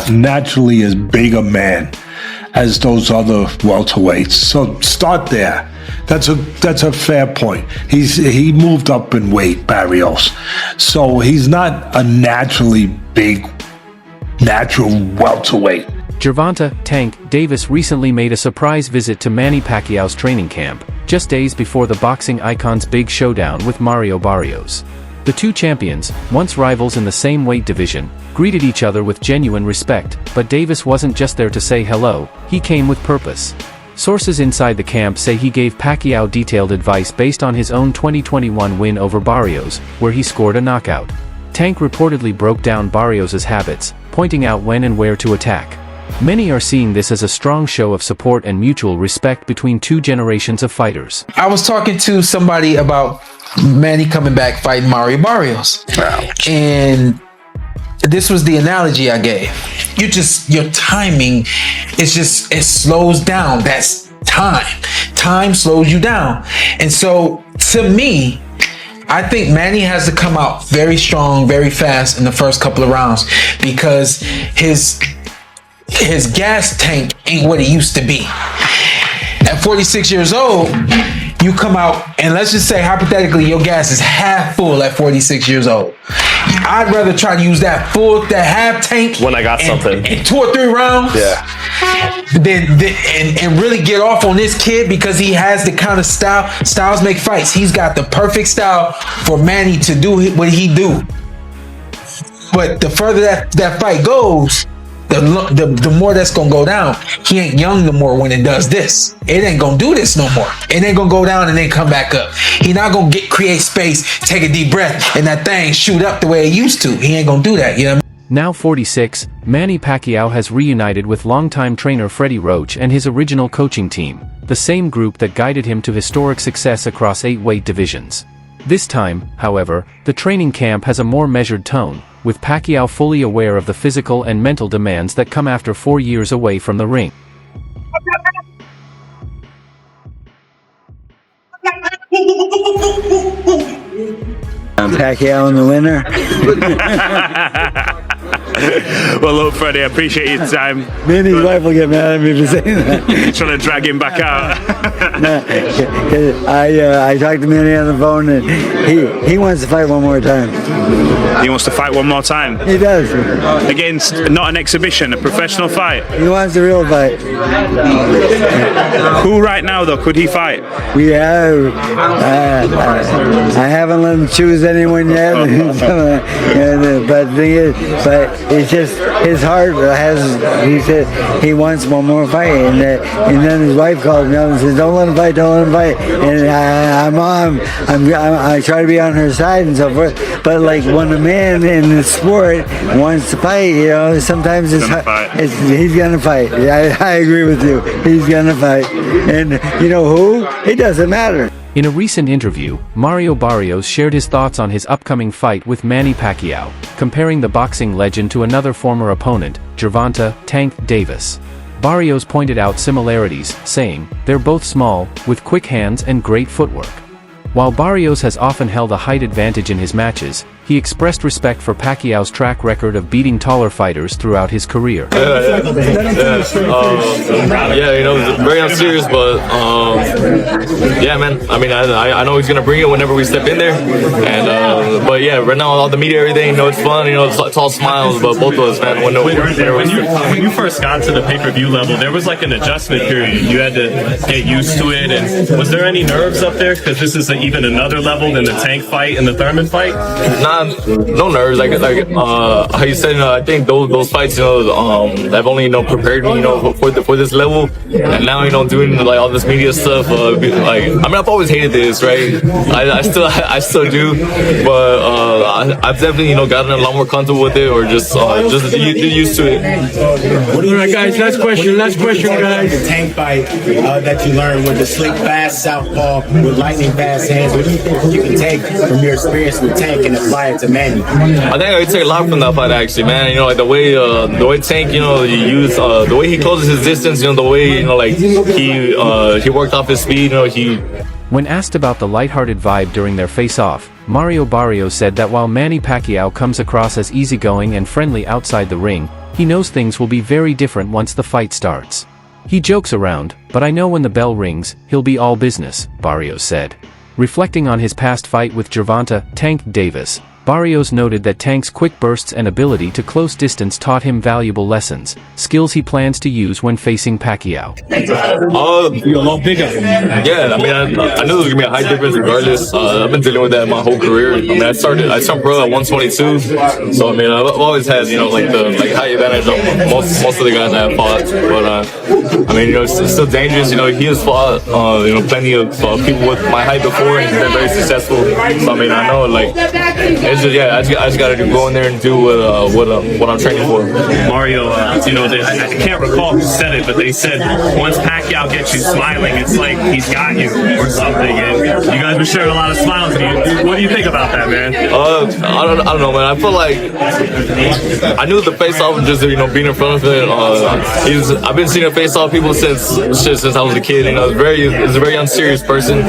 Naturally as big a man as those other welterweights. So start there. That's a fair point. He moved up in weight, Barrios. So he's not a naturally big, natural welterweight. Gervonta "Tank" Davis recently made a surprise visit to Manny Pacquiao's training camp, just days before the boxing icon's big showdown with Mario Barrios. The two champions, once rivals in the same weight division, greeted each other with genuine respect, but Davis wasn't just there to say hello, he came with purpose. Sources inside the camp say he gave Pacquiao detailed advice based on his own 2021 win over Barrios, where he scored a knockout. Tank reportedly broke down Barrios' habits, pointing out when and where to attack. Many are seeing this as a strong show of support and mutual respect between two generations of fighters. I was talking to somebody about Manny coming back fighting Mario Barrios. And this was the analogy I gave. Your timing is just, it slows down. That's time. Time slows you down. And so to me, I think Manny has to come out very strong, very fast in the first couple of rounds because his gas tank ain't what it used to be. At 46 years old, you come out and let's just say hypothetically your gas is half full at 46 years old. I'd rather try to use that half tank when I got something in 2 or 3 rounds. And really get off on this kid because he has the kind of style. Styles make fights. He's got the perfect style for Manny to do what he do. But the further that fight goes, the more that's gonna go down. He ain't young no more when it does this. It ain't gonna do this no more. It ain't gonna go down and then come back up. He not gonna create space, take a deep breath, and that thing shoot up the way it used to. He ain't gonna do that, you know what I mean? Now 46, Manny Pacquiao has reunited with longtime trainer Freddie Roach and his original coaching team, the same group that guided him to historic success across 8 weight divisions. This time, however, the training camp has a more measured tone, with Pacquiao fully aware of the physical and mental demands that come after 4 years away from the ring. I'm Pacquiao in the winner. Well, look, Freddie, I appreciate your time. Manny's wife will get mad at me for saying that. Trying to drag him back out. I talked to Manny on the phone, and he wants to fight one more time. He wants to fight one more time? He does. Against, not an exhibition, a professional fight? He wants a real fight. Who right now, though, could he fight? We have. I haven't let him choose anyone yet. But the thing is, it's just his heart he said he wants one more fight, and then his wife calls me up and says, "Don't let him fight, don't let him fight." And I try to be on her side and so forth. But like when a man in the sport wants to fight, you know, sometimes he's gonna fight. I agree with you. He's gonna fight, and you know who? It doesn't matter. In a recent interview, Mario Barrios shared his thoughts on his upcoming fight with Manny Pacquiao, comparing the boxing legend to another former opponent, Gervonta "Tank" Davis. Barrios pointed out similarities, saying, "They're both small, with quick hands and great footwork." While Barrios has often held a height advantage in his matches, he expressed respect for Pacquiao's track record of beating taller fighters throughout his career. Yeah, you know, very unserious, but yeah, man. I mean, I know he's gonna bring it whenever we step in there, and but yeah, right now all the media, everything, you know, it's fun, you know, it's all smiles, but both of us, man. When you first got to the pay-per-view level, there was like an adjustment period. You had to get used to it, and was there any nerves up there? Because this is even another level than the Tank fight and the Thurman fight. Nah, no nerves. Like how you said, I think those fights, you know, have only, you know, prepared me, you know, for this level, and now, you know, doing like all this media stuff. Like, I mean, I've always hated this, right? I still do, but I've definitely, you know, gotten a lot more comfortable with it, or just used to it. All right, guys. Last question, guys. The Tank fight that you learned with the slick, fast southpaw with lightning fast hands. What do you think you can take from your experience with Tank and apply fight to Manny? I think I take a lot from that fight, actually, man. You know, like the way Tank, you know, the way he closes his distance, you know, the way, you know, like he worked off his speed, you know, When asked about the lighthearted vibe during their face-off, Mario Barrios said that while Manny Pacquiao comes across as easygoing and friendly outside the ring, he knows things will be very different once the fight starts. He jokes around, but I know when the bell rings, he'll be all business, Barrios said. Reflecting on his past fight with Gervonta, Tank Davis, Barrios noted that Tank's quick bursts and ability to close distance taught him valuable lessons, skills he plans to use when facing Pacquiao. You're a lot bigger. Yeah, I mean, I knew there was gonna be a high difference regardless. I've been dealing with that my whole career. I mean, I turned pro at 122, so I mean, I've always had, you know, like the high advantage of most of the guys I have fought. But I mean, you know, it's still dangerous. You know, he has fought, you know, plenty of people with my height before, and he's been very successful. So I mean, I know, like, it's just, yeah, I just gotta go in there and do what I'm training for. Mario, you know, I can't recall who said it, but they said once Pacquiao gets you smiling, it's like he's got you or something. And you guys were sharing a lot of smiles. What do you think about that, man? I don't know, man. I feel like I knew the face-off just, you know, being in front of it. I've been seeing a face-off people since I was a kid. You know, he's a very unserious person,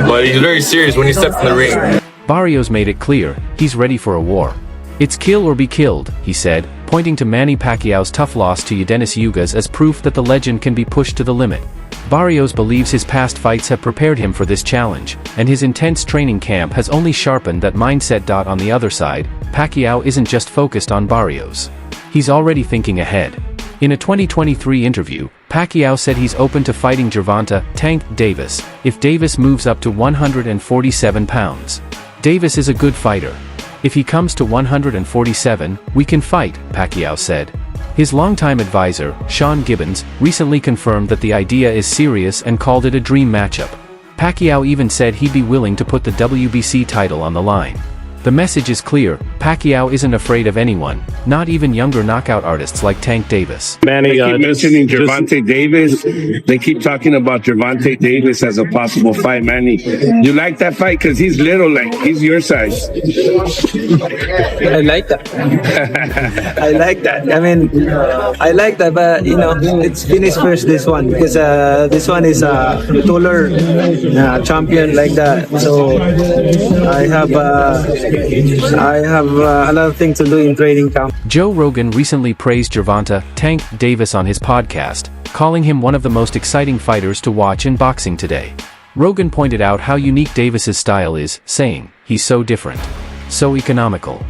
but he's very serious when he steps in the ring. Barrios made it clear, he's ready for a war. It's kill or be killed, he said, pointing to Manny Pacquiao's tough loss to Yordenis Ugas as proof that the legend can be pushed to the limit. Barrios believes his past fights have prepared him for this challenge, and his intense training camp has only sharpened that mindset. On the other side, Pacquiao isn't just focused on Barrios. He's already thinking ahead. In a 2023 interview, Pacquiao said he's open to fighting Gervonta, Tank Davis, if Davis moves up to 147 pounds. Davis is a good fighter. If he comes to 147, we can fight, Pacquiao said. His longtime advisor, Sean Gibbons, recently confirmed that the idea is serious and called it a dream matchup. Pacquiao even said he'd be willing to put the WBC title on the line. The message is clear, Pacquiao isn't afraid of anyone, not even younger knockout artists like Tank Davis. Manny, they keep mentioning Gervonta Davis. They keep talking about Gervonta Davis as a possible fight, Manny. You like that fight? Because he's little, like, he's your size. I like that. I like that. I mean, I like that, but, you know, it's finish first this one, because this one is a taller champion like that. So I have a lot of things to do in training camp. Joe Rogan recently praised Gervonta, Tank Davis on his podcast, calling him one of the most exciting fighters to watch in boxing today. Rogan pointed out how unique Davis's style is, saying, he's so different. So economical.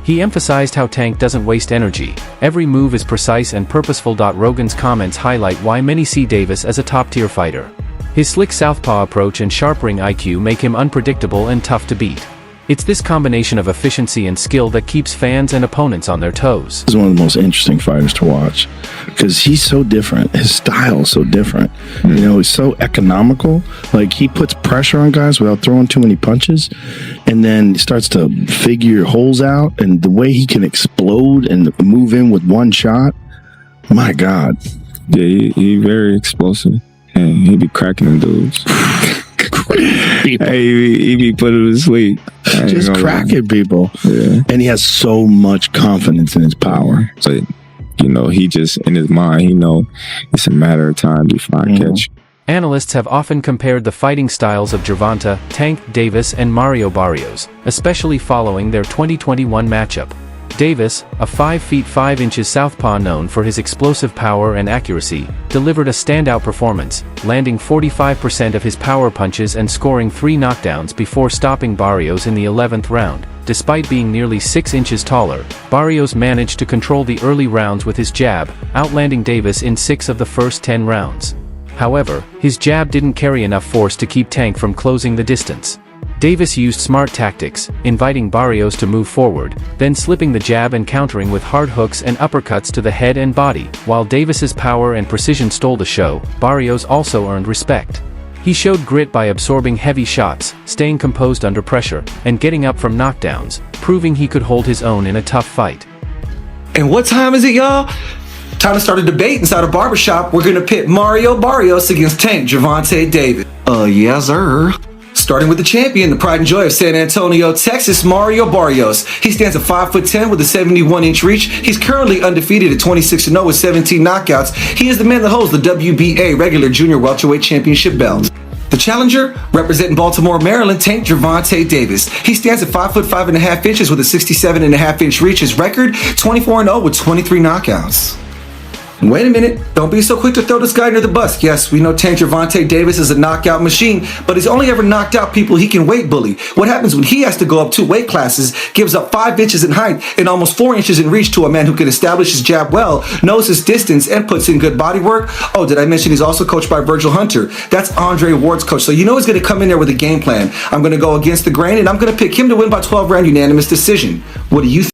He emphasized how Tank doesn't waste energy, every move is precise and purposeful. Rogan's comments highlight why many see Davis as a top-tier fighter. His slick southpaw approach and sharp ring IQ make him unpredictable and tough to beat. It's this combination of efficiency and skill that keeps fans and opponents on their toes. He's one of the most interesting fighters to watch because he's so different. His style is so different. You know, he's so economical. Like, he puts pressure on guys without throwing too many punches, and then he starts to figure holes out, and the way he can explode and move in with one shot, my God. Yeah, he very explosive, and he be cracking them dudes. Hey, he be putting them to sleep. Just cracking people. Yeah. And he has so much confidence in his power. So, you know, he just, in his mind, he know it's a matter of time before I catch. Analysts have often compared the fighting styles of Gervonta, Tank Davis and Mario Barrios, especially following their 2021 matchup. Davis, a 5 feet 5 inches southpaw known for his explosive power and accuracy, delivered a standout performance, landing 45% of his power punches and scoring 3 knockdowns before stopping Barrios in the 11th round. Despite being nearly 6 inches taller, Barrios managed to control the early rounds with his jab, outlanding Davis in 6 of the first 10 rounds. However, his jab didn't carry enough force to keep Tank from closing the distance. Davis used smart tactics, inviting Barrios to move forward, then slipping the jab and countering with hard hooks and uppercuts to the head and body. While Davis's power and precision stole the show, Barrios also earned respect. He showed grit by absorbing heavy shots, staying composed under pressure, and getting up from knockdowns, proving he could hold his own in a tough fight. And what time is it, y'all? Time to start a debate inside a barbershop. We're gonna pit Mario Barrios against Tank Gervonta Davis. Yes, sir. Starting with the champion, the pride and joy of San Antonio, Texas, Mario Barrios. He stands at 5'10" with a 71-inch reach. He's currently undefeated at 26-0 with 17 knockouts. He is the man that holds the WBA regular junior welterweight championship belt. The challenger, representing Baltimore, Maryland, Tank Gervonta Davis. He stands at 5'5" inches with a 67.5-inch reach. His record, 24-0 with 23 knockouts. Wait a minute, don't be so quick to throw this guy under the bus. Yes, we know Tank Gervonta Davis is a knockout machine, but he's only ever knocked out people he can weight bully. What happens when he has to go up 2 weight classes, gives up 5 inches in height and almost 4 inches in reach to a man who can establish his jab well, knows his distance, and puts in good body work? Oh, did I mention he's also coached by Virgil Hunter? That's Andre Ward's coach, so you know he's going to come in there with a game plan. I'm going to go against the grain, and I'm going to pick him to win by 12-round unanimous decision. What do you think?